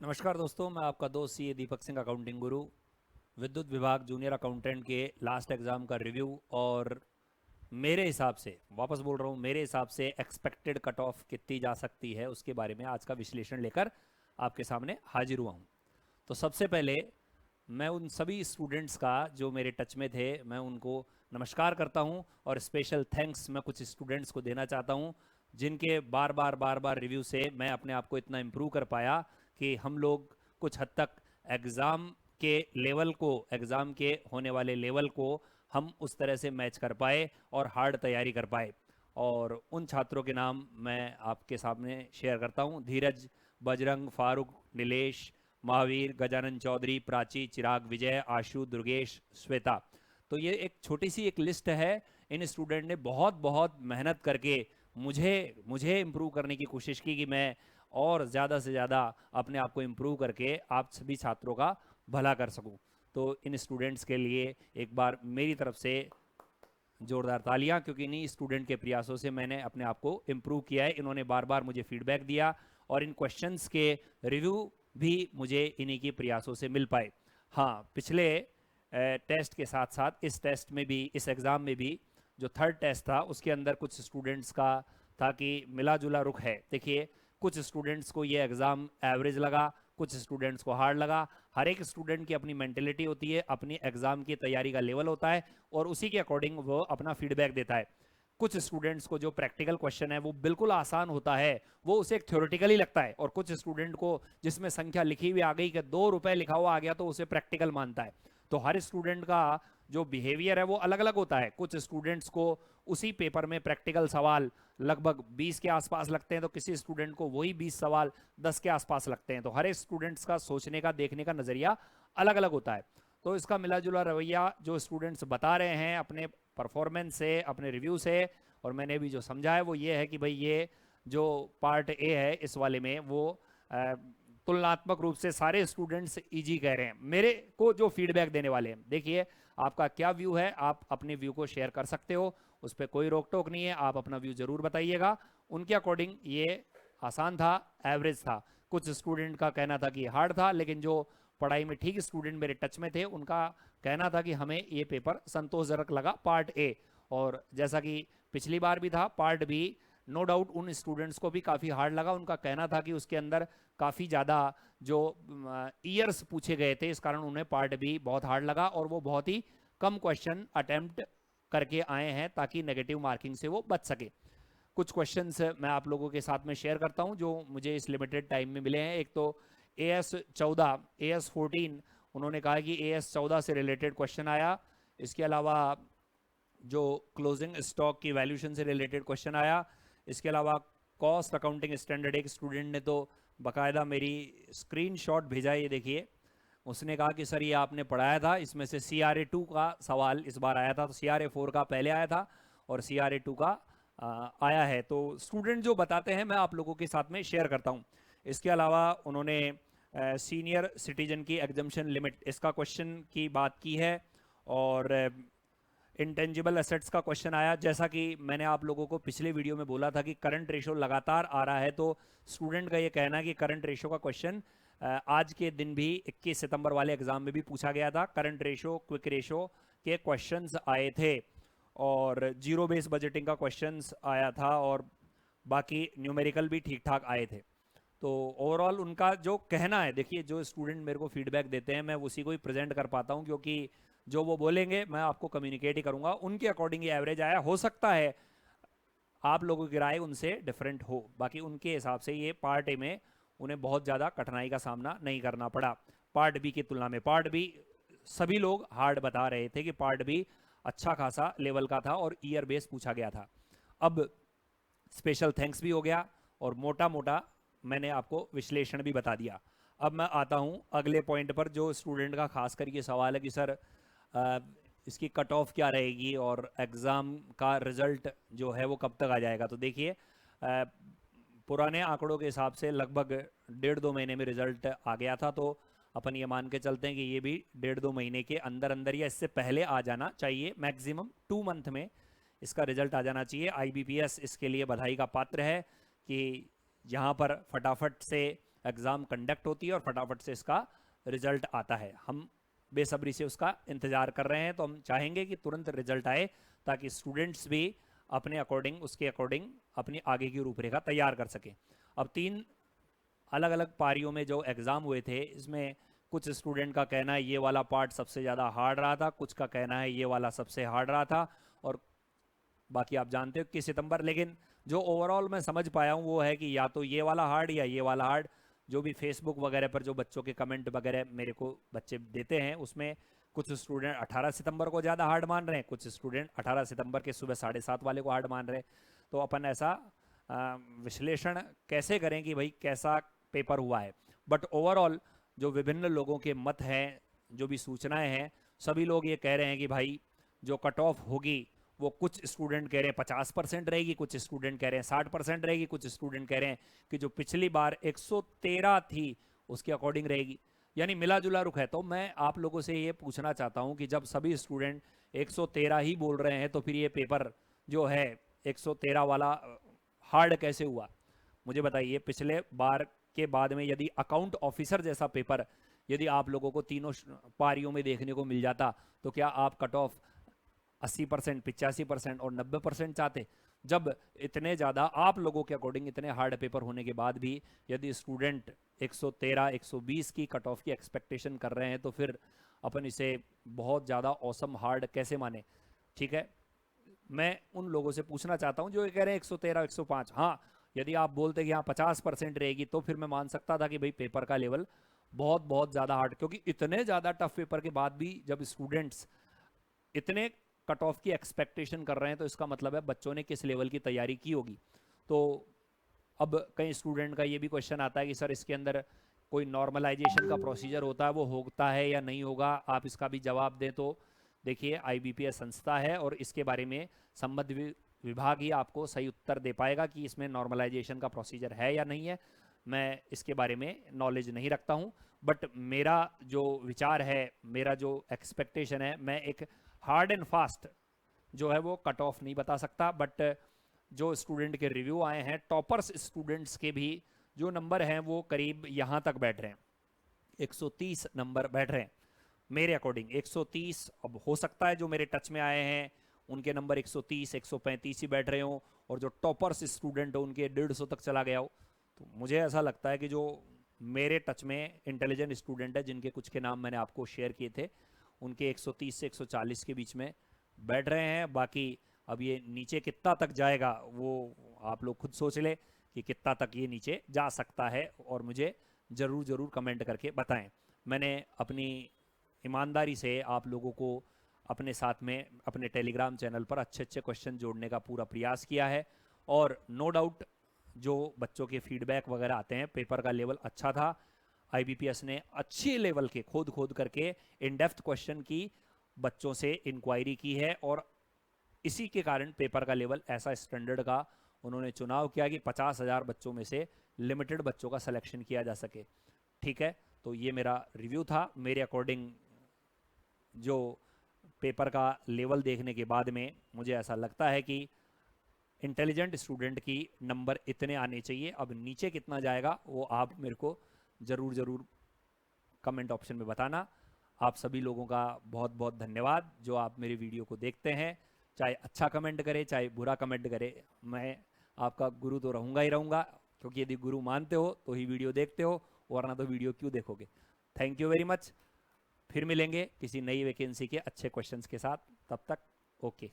नमस्कार दोस्तों, मैं आपका दोस्त सी ए दीपक सिंह, अकाउंटिंग गुरु। विद्युत विभाग जूनियर अकाउंटेंट के लास्ट एग्ज़ाम का रिव्यू और मेरे हिसाब से, वापस बोल रहा हूँ, मेरे हिसाब से एक्सपेक्टेड कट ऑफ कितनी जा सकती है उसके बारे में आज का विश्लेषण लेकर आपके सामने हाजिर हुआ हूँ। तो सबसे पहले मैं उन सभी स्टूडेंट्स का जो मेरे टच में थे, मैं उनको नमस्कार करता हूँ और स्पेशल थैंक्स मैं कुछ स्टूडेंट्स को देना चाहता हूँ जिनके बार बार रिव्यू से मैं अपने आप को इतना इम्प्रूव कर पाया कि हम लोग कुछ हद तक एग्ज़ाम के लेवल को, एग्ज़ाम के होने वाले लेवल को हम उस तरह से मैच कर पाए और हार्ड तैयारी कर पाए। और उन छात्रों के नाम मैं आपके सामने शेयर करता हूँ: धीरज, बजरंग, फारूक, नीलेश, महावीर, गजानन चौधरी, प्राची, चिराग, विजय, आशु, दुर्गेश, श्वेता। तो ये एक छोटी सी एक लिस्ट है। इन स्टूडेंट ने बहुत बहुत मेहनत करके मुझे मुझे इम्प्रूव करने की कोशिश की कि मैं और ज़्यादा से ज़्यादा अपने आप को इम्प्रूव करके आप सभी छात्रों का भला कर सकूं। तो इन स्टूडेंट्स के लिए एक बार मेरी तरफ से जोरदार तालियां, क्योंकि इन्हीं स्टूडेंट के प्रयासों से मैंने अपने आप को इम्प्रूव किया है। इन्होंने बार बार मुझे फीडबैक दिया और इन क्वेश्चंस के रिव्यू भी मुझे इन्हीं के प्रयासों से मिल पाए। हाँ, पिछले टेस्ट के साथ साथ इस टेस्ट में भी, इस एग्ज़ाम में भी जो थर्ड टेस्ट था उसके अंदर कुछ स्टूडेंट्स का था कि मिला जुला रुख है। देखिए, कुछ स्टूडेंट्स को ये एग्ज़ाम एवरेज लगा, कुछ स्टूडेंट्स को हार्ड लगा। हर एक स्टूडेंट की अपनी मेंटेलिटी होती है, अपनी एग्ज़ाम की तैयारी का लेवल होता है और उसी के अकॉर्डिंग वो अपना फीडबैक देता है। कुछ स्टूडेंट्स को जो प्रैक्टिकल क्वेश्चन है वो बिल्कुल आसान होता है, वो उसे एक थ्योरेटिकली लगता है, और कुछ स्टूडेंट को जिसमें संख्या लिखी हुई आ गई कि 2 रुपए लिखा हुआ आ गया तो उसे प्रैक्टिकल मानता है। तो हर स्टूडेंट का जो बिहेवियर है वो अलग अलग होता है। कुछ स्टूडेंट्स को उसी पेपर में प्रैक्टिकल सवाल लगभग 20 के आसपास लगते हैं, तो किसी स्टूडेंट को वही 20 सवाल 10 के आसपास लगते हैं। तो हर एक स्टूडेंट्स का सोचने का, देखने का नज़रिया अलग अलग होता है। तो इसका मिला जुला रवैया जो स्टूडेंट्स बता रहे हैं अपने परफॉर्मेंस से, अपने रिव्यू से, और मैंने भी जो समझा है वो ये है कि भाई ये जो पार्ट ए है इस वाले में वो तुलनात्मक रूप से सारे स्टूडेंट्स इजी कह रहे हैं मेरे को जो फीडबैक देने वाले हैं। देखिए, आपका क्या व्यू है, आप अपने व्यू को शेयर कर सकते हो, उस पर कोई रोक टोक नहीं है, आप अपना व्यू जरूर बताइएगा। उनके अकॉर्डिंग ये आसान था, एवरेज था। कुछ स्टूडेंट का कहना था कि हार्ड था, लेकिन जो पढ़ाई में ठीक स्टूडेंट मेरे टच में थे उनका कहना था कि हमें ये पेपर संतोषजनक लगा, पार्ट ए। और जैसा कि पिछली बार भी था, पार्ट बी नो डाउट उन स्टूडेंट्स को भी काफ़ी हार्ड लगा। उनका कहना था कि उसके अंदर काफ़ी ज़्यादा जो ईयर्स पूछे गए थे, इस कारण उन्हें पार्ट बी बहुत हार्ड लगा और वो बहुत ही कम क्वेश्चन अटेम्प्ट करके आए हैं ताकि नेगेटिव मार्किंग से वो बच सके। कुछ क्वेश्चंस मैं आप लोगों के साथ में शेयर करता हूं जो मुझे इस लिमिटेड टाइम में मिले हैं। एक तो AS14, AS14, उन्होंने कहा कि AS14 से रिलेटेड क्वेश्चन आया। इसके अलावा जो क्लोजिंग स्टॉक की वैल्यूशन से रिलेटेड क्वेश्चन आया। इसके अलावा कॉस्ट अकाउंटिंग स्टैंडर्ड, एक स्टूडेंट ने तो बकायदा मेरी स्क्रीनशॉट भेजा, ये देखिए। उसने कहा कि सर ये आपने पढ़ाया था, इसमें से CRA 2 का सवाल इस बार आया था, तो CRA 4 का पहले आया था और CRA 2 का आया है। तो स्टूडेंट जो बताते हैं मैं आप लोगों के साथ में शेयर करता हूँ। इसके अलावा उन्होंने सीनियर सिटीजन की एग्जम्पशन लिमिट, इसका क्वेश्चन की बात की है। और इंटेंजिबल एसेट्स का क्वेश्चन आया। जैसा कि मैंने आप लोगों को पिछले वीडियो में बोला था कि करंट रेशो लगातार आ रहा है, तो स्टूडेंट का ये कहना है कि करंट रेशो का क्वेश्चन आज के दिन भी 21 सितंबर वाले एग्जाम में भी पूछा गया था। करंट रेशो, क्विक रेशो के क्वेश्चंस आए थे और जीरो बेस बजटिंग का क्वेश्चंस आया था और बाकी न्यूमेरिकल भी ठीक ठाक आए थे। तो ओवरऑल उनका जो कहना है, देखिए जो स्टूडेंट मेरे को फीडबैक देते हैं मैं उसी को ही प्रेजेंट कर पाता हूँ, क्योंकि जो वो बोलेंगे मैं आपको कम्युनिकेट ही करूँगा। उनके अकॉर्डिंग ये एवरेज आया। हो सकता है आप लोगों की राय उनसे डिफरेंट हो, बाकी उनके हिसाब से ये पार्ट ए में उन्हें बहुत ज़्यादा कठिनाई का सामना नहीं करना पड़ा पार्ट बी की तुलना में। पार्ट बी सभी लोग हार्ड बता रहे थे कि पार्ट बी अच्छा खासा लेवल का था और ईयर बेस पूछा गया था। अब स्पेशल थैंक्स भी हो गया और मोटा मोटा मैंने आपको विश्लेषण भी बता दिया। अब मैं आता हूँ अगले पॉइंट पर, जो स्टूडेंट का खास करके सवाल है कि सर इसकी कट ऑफ क्या रहेगी और एग्ज़ाम का रिज़ल्ट जो है वो कब तक आ जाएगा। तो देखिए, पुराने आंकड़ों के हिसाब से लगभग 1.5-2 महीने में रिज़ल्ट आ गया था, तो अपन ये मान के चलते हैं कि ये भी 1.5-2 महीने के अंदर अंदर या इससे पहले आ जाना चाहिए। मैक्सिमम 2 मंथ में इसका रिजल्ट आ जाना चाहिए। IBPS इसके लिए बधाई का पात्र है कि यहाँ पर फटाफट से एग्ज़ाम कंडक्ट होती है और फटाफट से इसका रिजल्ट आता है। हम बेसब्री से उसका इंतज़ार कर रहे हैं, तो हम चाहेंगे कि तुरंत रिजल्ट आए ताकि स्टूडेंट्स भी अपने अकॉर्डिंग, उसके अकॉर्डिंग अपनी आगे की रूपरेखा तैयार कर सकें। अब 3 अलग अलग पारियों में जो एग्ज़ाम हुए थे, इसमें कुछ स्टूडेंट का कहना है ये वाला पार्ट सबसे ज़्यादा हार्ड रहा था, कुछ का कहना है ये वाला सबसे हार्ड रहा था, और बाकी आप जानते हो कि सितंबर। लेकिन जो ओवरऑल मैं समझ पाया हूँ वो है कि या तो ये वाला हार्ड या ये वाला हार्ड। जो भी फेसबुक वगैरह पर जो बच्चों के कमेंट वगैरह मेरे को बच्चे देते हैं, उसमें कुछ स्टूडेंट 18 सितंबर को ज़्यादा हार्ड मान रहे हैं, कुछ स्टूडेंट 18 सितंबर के सुबह 7:30 वाले को हार्ड मान रहे हैं। तो अपन ऐसा विश्लेषण कैसे करें कि भाई कैसा पेपर हुआ है। बट ओवरऑल जो विभिन्न लोगों के मत हैं, जो भी सूचनाएं हैं, सभी लोग ये कह रहे हैं कि भाई जो कट ऑफ होगी वो कुछ स्टूडेंट कह रहे हैं 50% रहेगी, कुछ स्टूडेंट कह रहे हैं 60% रहेगी, कुछ स्टूडेंट कह रहे हैं कि जो पिछली बार 113 थी उसके अकॉर्डिंग रहेगी, यानी मिला जुला रुख है। तो मैं आप लोगों से ये पूछना चाहता हूं कि जब सभी स्टूडेंट 113 ही बोल रहे हैं तो फिर ये पेपर जो है 113 वाला हार्ड कैसे हुआ, मुझे बताइए। पिछले बार के बाद में यदि अकाउंट ऑफिसर जैसा पेपर यदि आप लोगों को तीनों पारियों में देखने को मिल जाता तो क्या आप कट ऑफ 80%, 85% और 90% चाहते? जब इतने ज़्यादा आप लोगों के अकॉर्डिंग इतने हार्ड पेपर होने के बाद भी यदि स्टूडेंट 113, 120 की कट ऑफ की एक्सपेक्टेशन कर रहे हैं तो फिर अपन इसे बहुत ज़्यादा औसम हार्ड कैसे माने? ठीक है, मैं उन लोगों से पूछना चाहता हूं जो ये कह रहे हैं 113, 105। हाँ, यदि आप बोलते कि हाँ 50% रहेगी तो फिर मैं मान सकता था कि भाई पेपर का लेवल बहुत बहुत ज़्यादा हार्ड, क्योंकि इतने ज़्यादा टफ पेपर के बाद भी जब स्टूडेंट्स इतने कट ऑफ की एक्सपेक्टेशन कर रहे हैं तो इसका मतलब है बच्चों ने किस लेवल की तैयारी की होगी। तो अब कई स्टूडेंट का ये भी क्वेश्चन आता है कि सर इसके अंदर कोई नॉर्मलाइजेशन का प्रोसीजर होता है, वो होता है या नहीं होगा, आप इसका भी जवाब दें। तो देखिए, आईबीपीएस संस्था है और इसके बारे में संबद्ध विभाग ही आपको सही उत्तर दे पाएगा कि इसमें नॉर्मलाइजेशन का प्रोसीजर है या नहीं है। मैं इसके बारे में नॉलेज नहीं रखता हूँ, बट मेरा जो विचार है, मेरा जो एक्सपेक्टेशन है, मैं एक हार्ड एंड फास्ट जो है वो कट ऑफ नहीं बता सकता। बट जो स्टूडेंट के रिव्यू आए हैं, टॉपर्स स्टूडेंट्स के भी जो नंबर हैं वो करीब यहाँ तक बैठ रहे हैं, 130 नंबर बैठ रहे हैं मेरे अकॉर्डिंग। 130, अब हो सकता है जो मेरे टच में आए हैं उनके नंबर 130, 135 ही बैठ रहे हों, और जो टॉपर्स स्टूडेंट हो उनके 150 तक चला गया हो। तो मुझे ऐसा लगता है कि जो मेरे टच में इंटेलिजेंट स्टूडेंट है, जिनके कुछ के नाम मैंने आपको शेयर किए थे, उनके 130 से 140 के बीच में बैठ रहे हैं। बाकी अब ये नीचे कितना तक जाएगा वो आप लोग खुद सोच ले कि कितना तक ये नीचे जा सकता है, और मुझे ज़रूर ज़रूर कमेंट करके बताएं। मैंने अपनी ईमानदारी से आप लोगों को अपने साथ में अपने टेलीग्राम चैनल पर अच्छे अच्छे क्वेश्चन जोड़ने का पूरा प्रयास किया है, और नो डाउट जो बच्चों के फीडबैक वगैरह आते हैं, पेपर का लेवल अच्छा था, आईबीपीएस ने अच्छे लेवल के खोद खोद करके इन डेप्थ क्वेश्चन की बच्चों से इंक्वायरी की है, और इसी के कारण पेपर का लेवल ऐसा स्टैंडर्ड का उन्होंने चुनाव किया कि 50,000 बच्चों में से लिमिटेड बच्चों का सिलेक्शन किया जा सके। ठीक है, तो ये मेरा रिव्यू था। मेरे अकॉर्डिंग जो पेपर का लेवल देखने के बाद में मुझे ऐसा लगता है कि इंटेलिजेंट स्टूडेंट की नंबर इतने आने चाहिए। अब नीचे कितना जाएगा वो आप मेरे को ज़रूर ज़रूर कमेंट ऑप्शन में बताना। आप सभी लोगों का बहुत बहुत धन्यवाद जो आप मेरे वीडियो को देखते हैं, चाहे अच्छा कमेंट करे चाहे बुरा कमेंट करे। मैं आपका गुरु तो रहूँगा ही रहूँगा, क्योंकि यदि गुरु मानते हो तो ही वीडियो देखते हो, वरना तो वीडियो क्यों देखोगे। Thank you very much. फिर मिलेंगे किसी नई वैकेंसी के अच्छे क्वेश्चंस के साथ, तब तक ओके।